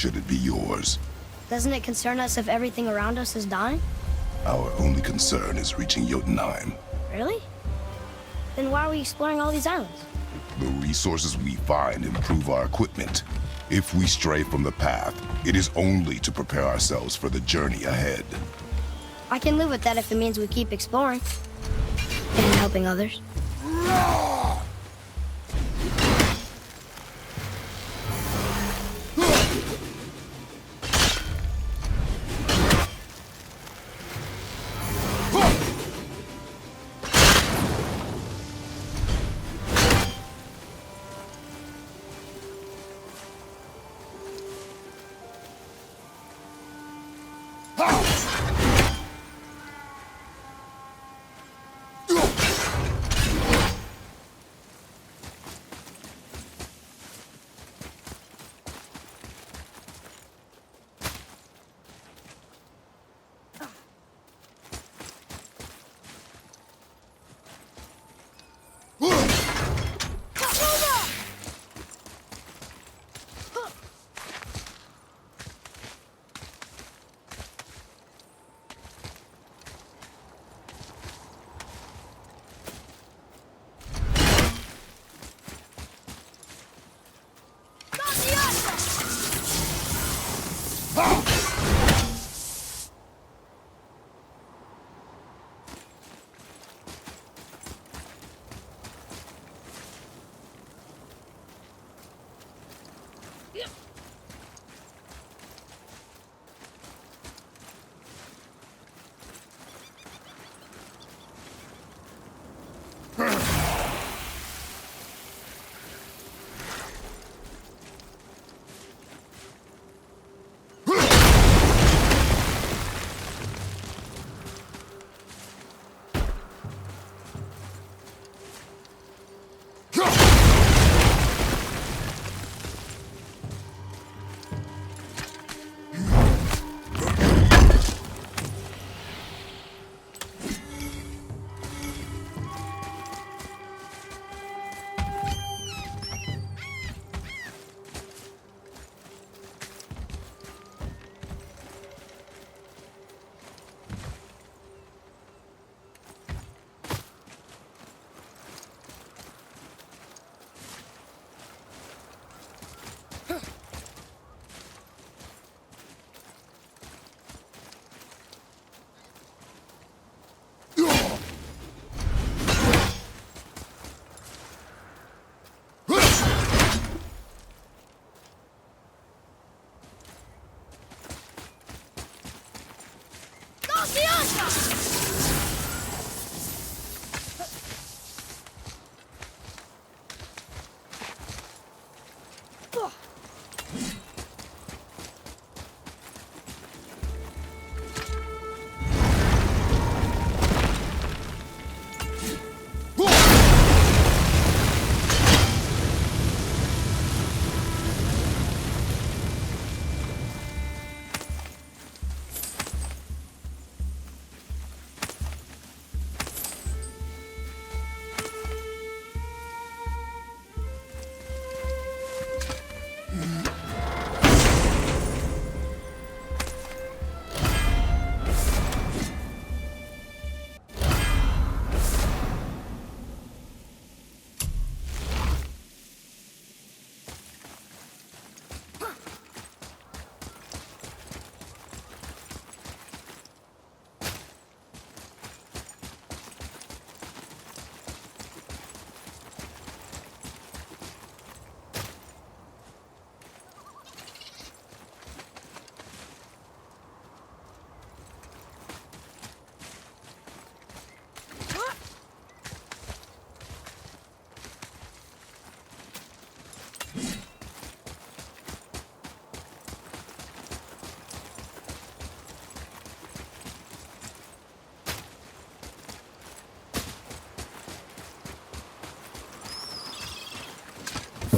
should it be yours? Doesn't it concern us if everything around us is dying? Our only concern is reaching Jotunheim. Really? Then why are we exploring all these islands? The resources we find improve our equipment. If we stray from the path, it is only to prepare ourselves for the journey ahead. I can live with that if it means we keep exploring. And helping others.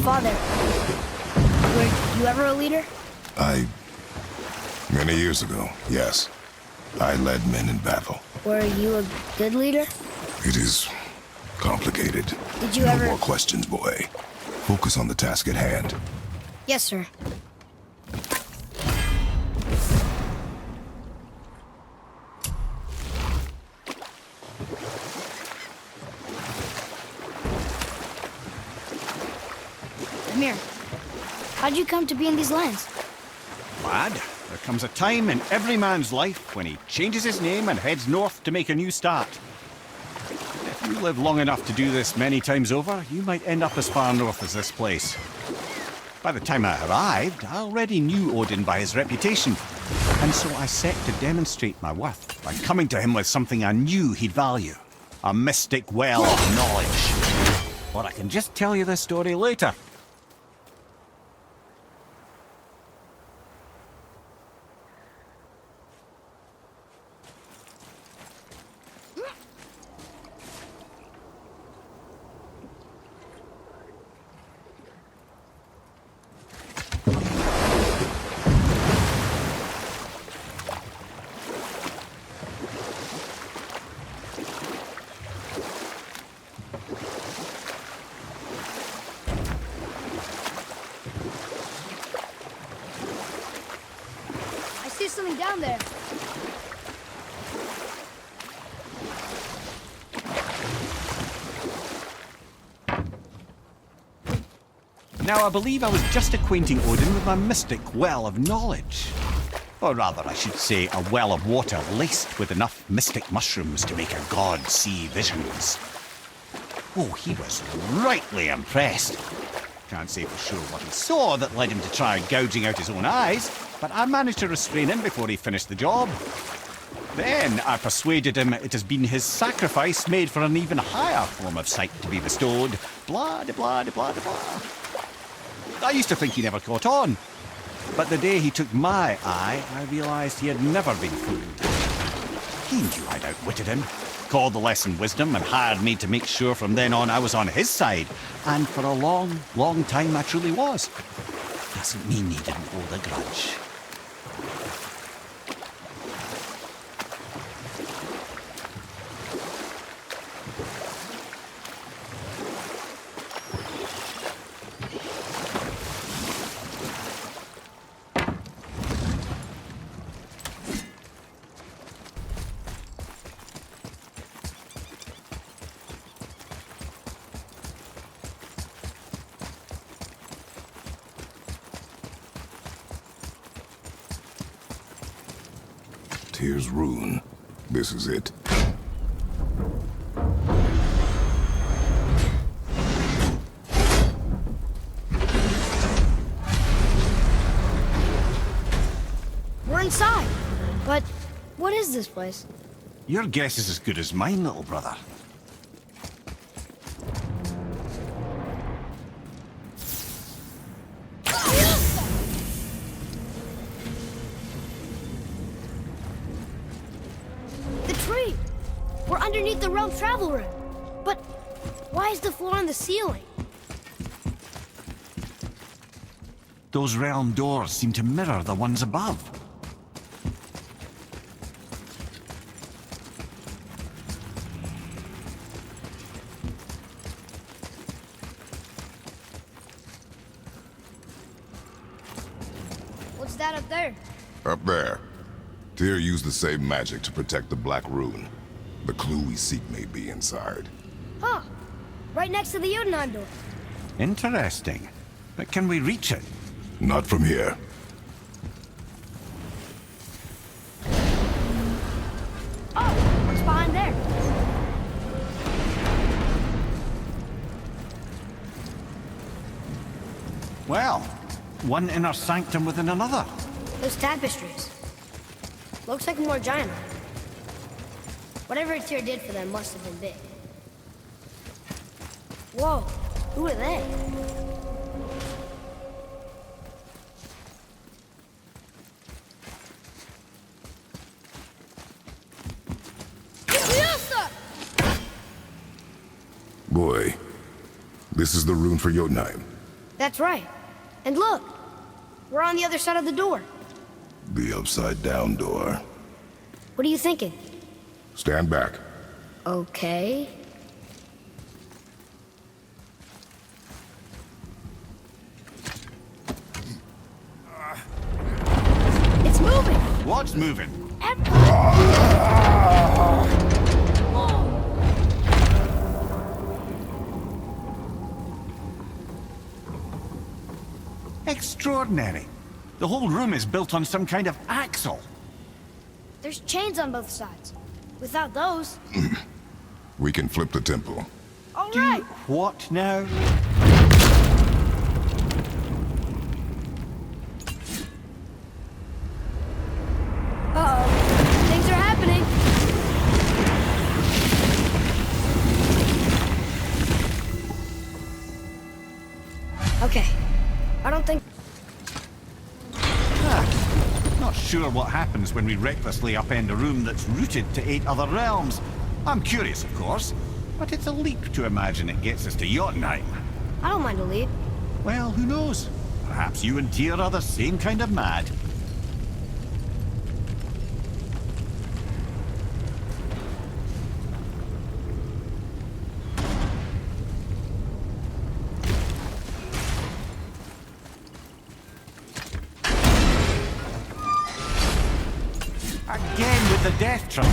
Father, were you ever a leader? Many years ago, yes. I led men in battle. Were you a good leader? It is complicated. Did you No ever... more questions, boy. Focus on the task at hand. Yes, sir. Mira, how'd you come to be in these lands? Lad, there comes a time in every man's life when he changes his name and heads north to make a new start. If you live long enough to do this many times over, you might end up as far north as this place. By the time I arrived, I already knew Odin by his reputation, and so I set to demonstrate my worth by coming to him with something I knew he'd value. A mystic well of knowledge. Or I can just tell you this story later. I see something down there. Now, I believe I was just acquainting Odin with my mystic well of knowledge. Or rather, I should say, a well of water laced with enough mystic mushrooms to make a god see visions. Oh, he was rightly impressed. Can't say for sure what he saw that led him to try gouging out his own eyes, but I managed to restrain him before he finished the job. Then I persuaded him it has been his sacrifice made for an even higher form of sight to be bestowed. Blah, de blah, de blah, de blah. I used to think he never caught on, but the day he took my eye, I realised he had never been fooled. He knew I'd outwitted him, called the lesson wisdom, and hired me to make sure from then on I was on his side. And for a long, long time I truly was. Doesn't mean he didn't hold a grudge. Here's Rune. This is it. We're inside. But what is this place? Your guess is as good as mine, little brother. We're underneath the realm travel room. But why is the floor on the ceiling? Those realm doors seem to mirror the ones above. What's that up there? Up there. Tyr used the same magic to protect the Black Rune. The clue we seek may be inside. Huh. Right next to the Jotunheim door. Interesting. But can we reach it? Not from here. Oh, what's behind there? Well, one inner sanctum within another. Those tapestries. Looks like more giant. Whatever Tyr did for them must have been big. Whoa, who are they? Boy, this is the rune for Jotunheim. That's right. And look, we're on the other side of the door. The upside-down door. What are you thinking? Stand back. Okay. It's moving! What's moving? extraordinary. The whole room is built on some kind of axle. There's chains on both sides. Without those... We can flip the temple. All Do right. what now? Uh-oh. Things are happening. Okay. I don't think... Not sure what happens when we recklessly upend a room that's rooted to 8 other realms. I'm curious, of course, but it's a leap to imagine it gets us to Jotunheim. I don't mind a lead. Well, who knows? Perhaps you and Tyr are the same kind of mad. Again with the death trap.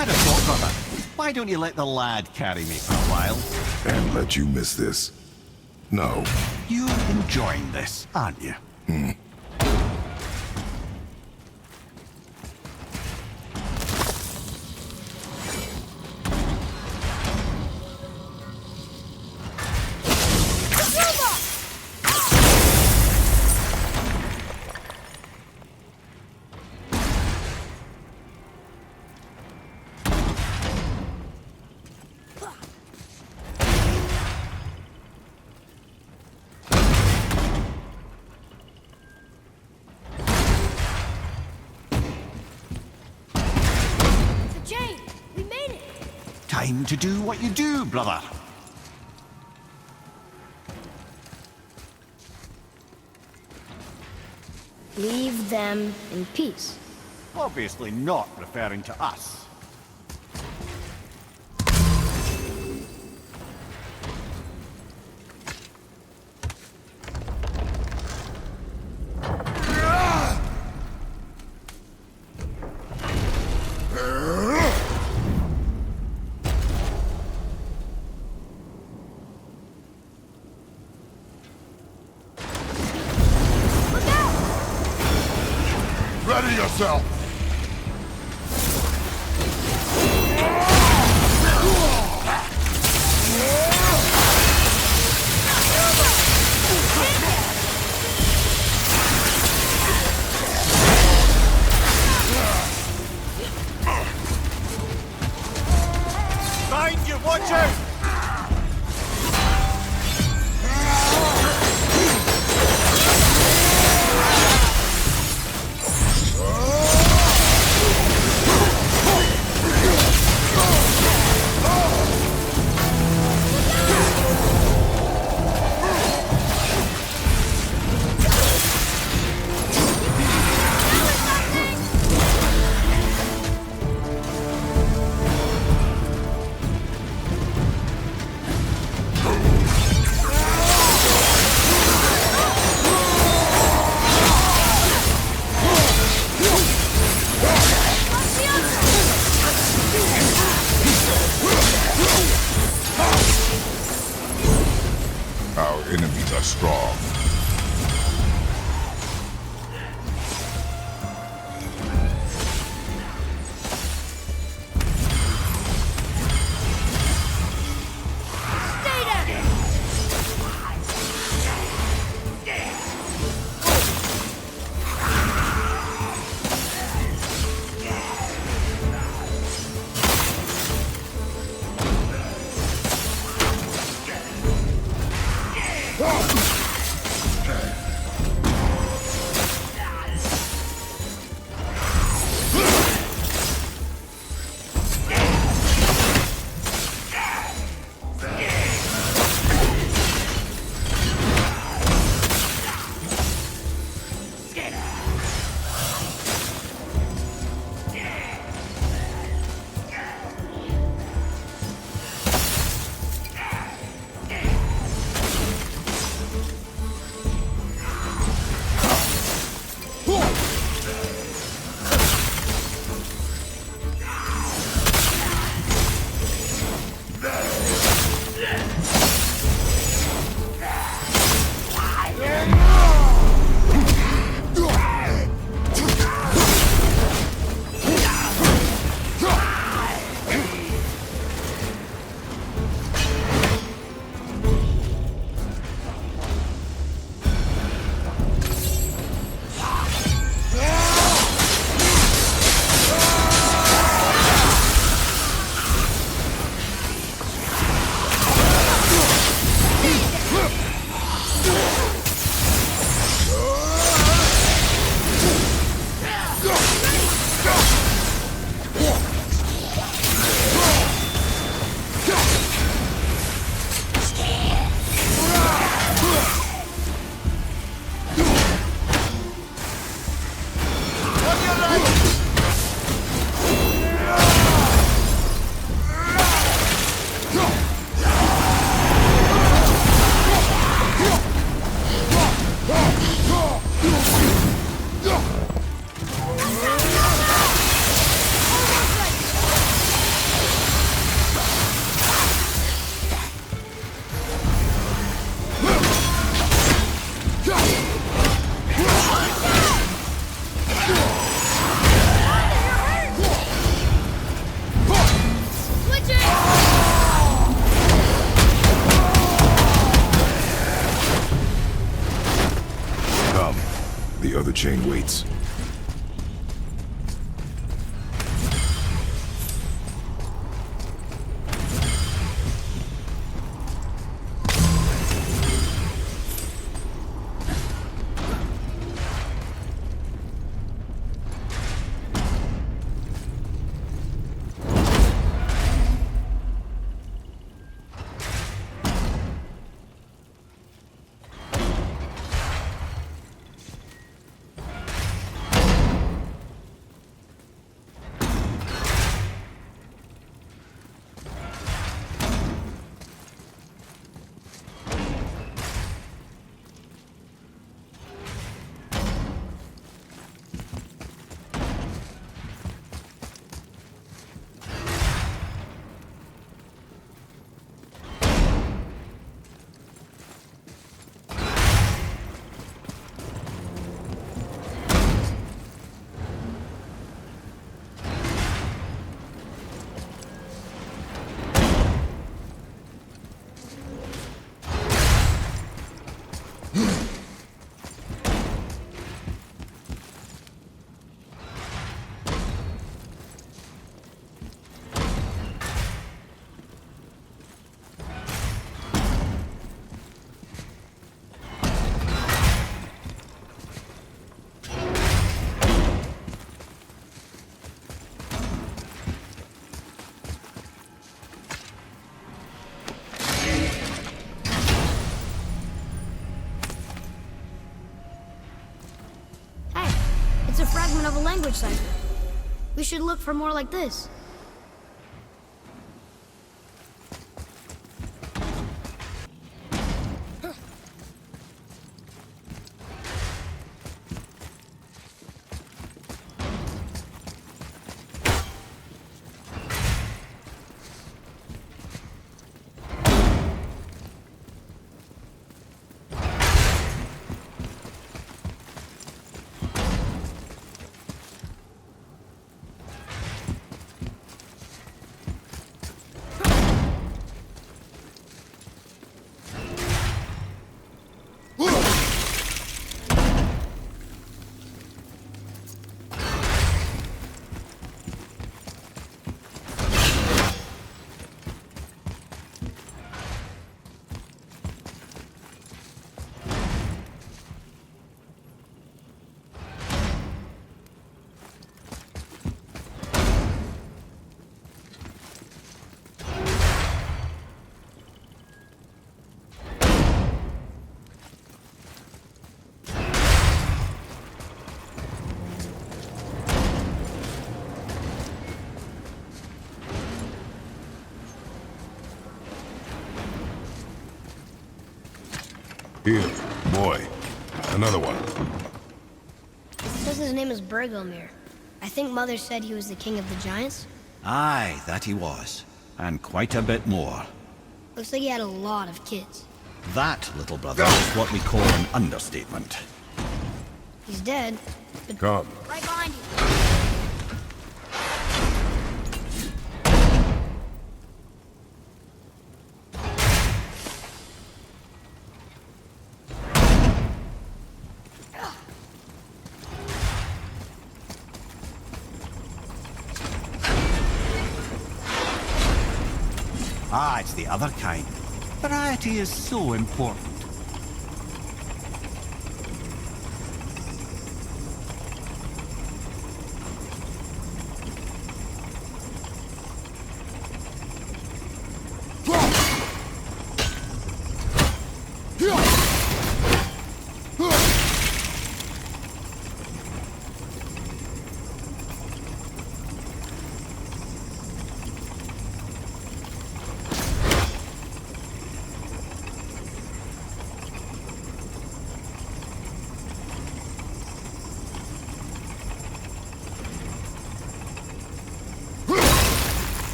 I'd have thought, brother. Why don't you let the lad carry me for a while? And let you miss this? No. You're enjoying this, aren't you? Time to do what you do, brother. Leave them in peace. Obviously not referring to us. Steady yourself! Behind you, watch out! Our enemies are strong. Stay there! The other chain waits. It's a fragment of a language cipher. We should look for more like this. Here, boy. Another one. It says his name is Bergelmir. I think Mother said he was the king of the giants. Aye, that he was. And quite a bit more. Looks like he had a lot of kids. That, little brother, is what we call an understatement. He's dead, but Come. right behind you. Ah, it's the other kind. Variety is so important.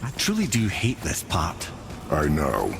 I truly do hate this part. I know.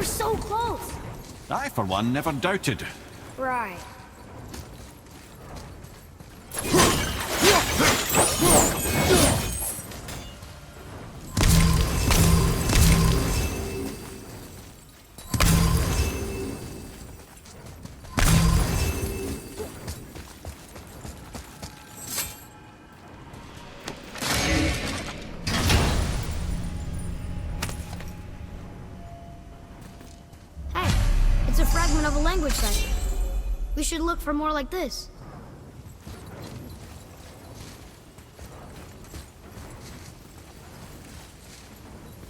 were so close! I, for one, never doubted. Right. Hey, it's a fragment of a language cipher. We should look for more like this.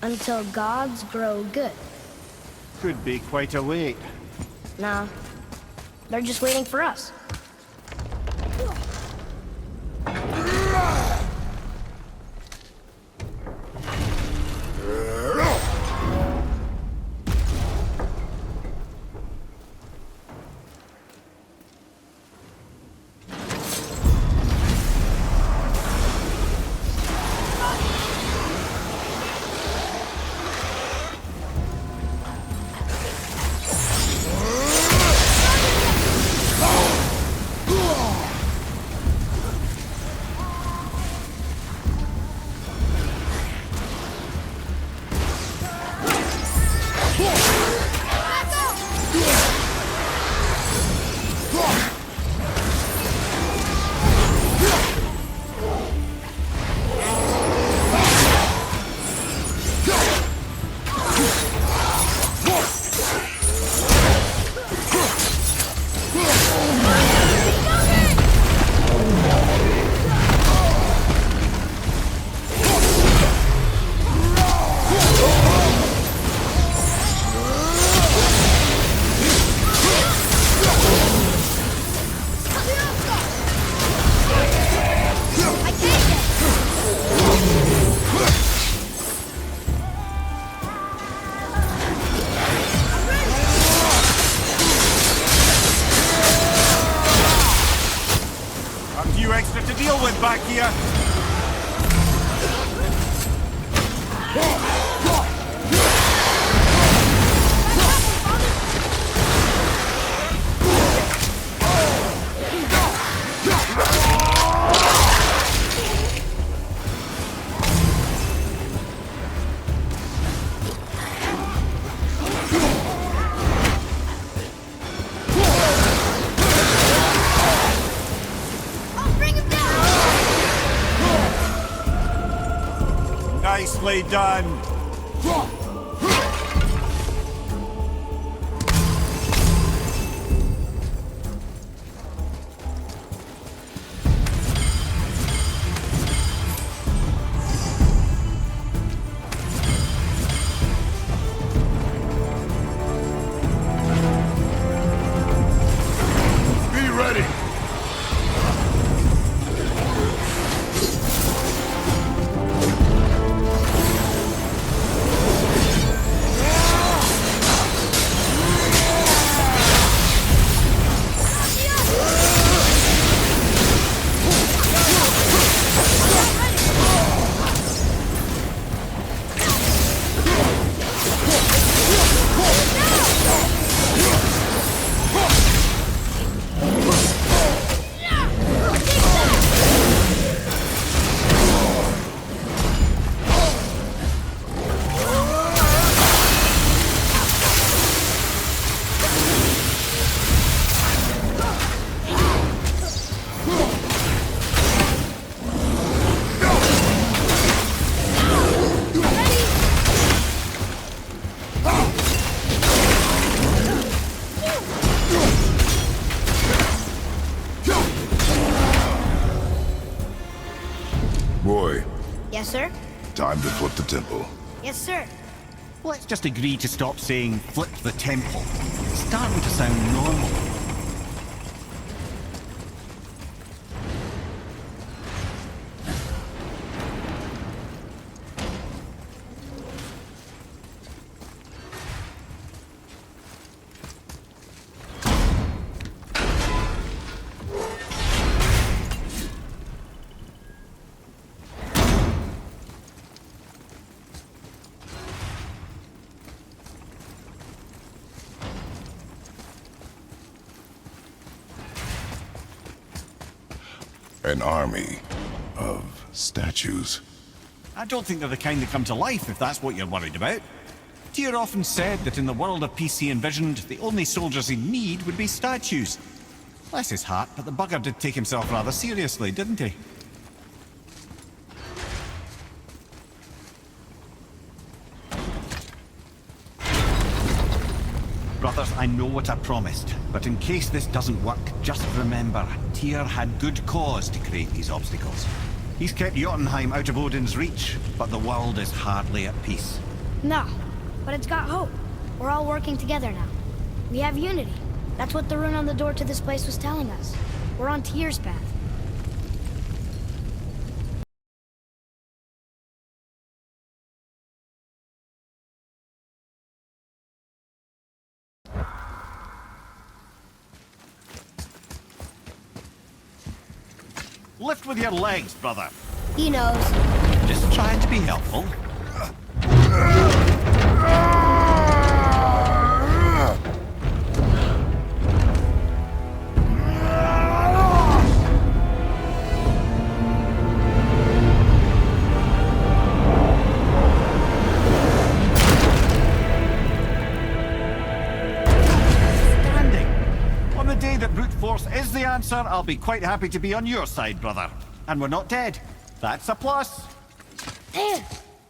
Until gods grow good. Could be quite a wait. Nah, they're just waiting for us. Extra to deal with back here. Nicely done. Be ready. Boy, Yes, sir? time to flip the temple. Yes, sir. Let's just agree to stop saying flip the temple. It's starting to sound normal. An army of statues. I don't think they're the kind that come to life, if that's what you're worried about. Tyr often said that in the world of peace he envisioned, the only soldiers he'd need would be statues. Bless his heart, but the bugger did take himself rather seriously, didn't he? Brothers, I know what I promised, but in case this doesn't work, just remember, Tyr had good cause to create these obstacles. He's kept Jotunheim out of Odin's reach, but the world is hardly at peace. No, but it's got hope. We're all working together now. We have unity. That's what the rune on the door to this place was telling us. We're on Tyr's path. Lift with your legs, brother. He knows. Just trying to be helpful. On the day that brute force is the answer, I'll be quite happy to be on your side, brother. And we're not dead. That's a plus. There!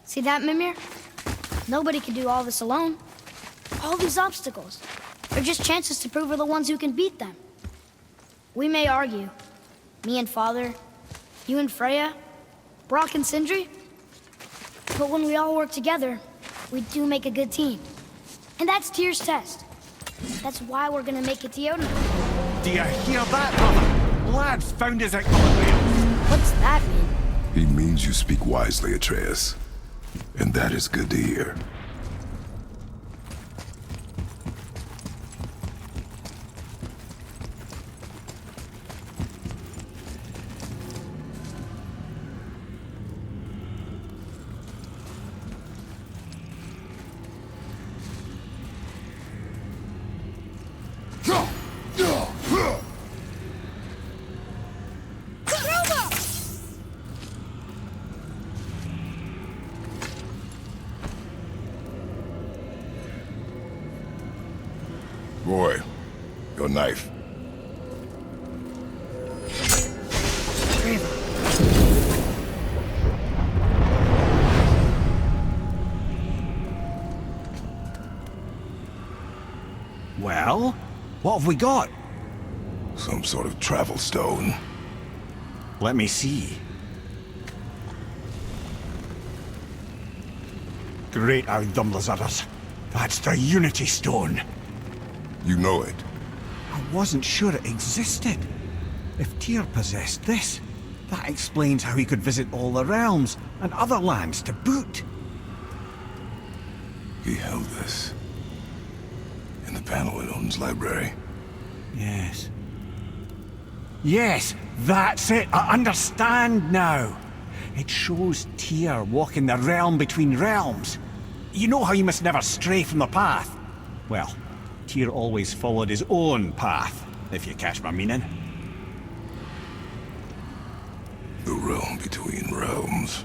See that, Mimir? Nobody can do all this alone. All these obstacles. They're just chances to prove we're the ones who can beat them. We may argue. Me and Father, you and Freya, Brock and Sindri. But when we all work together, we do make a good team. And that's Tyr's test. That's why we're gonna make it to Jotunheim. Do you hear that, brother? Lad's found his equilibrium. What's that mean? He means you speak wisely, Atreus. And that is good to hear. Boy, your knife. Well, what have we got? Some sort of travel stone. Let me see. Great Outdumblers. That's the Unity Stone. You know it. I wasn't sure it existed. If Tyr possessed this, that explains how he could visit all the realms and other lands to boot. He held this in the panel in Odin's library. Yes. Yes, that's it. I understand now. It shows Tyr walking the realm between realms. You know how you must never stray from the path? Well, Tyr always followed his own path, if you catch my meaning. The realm between realms.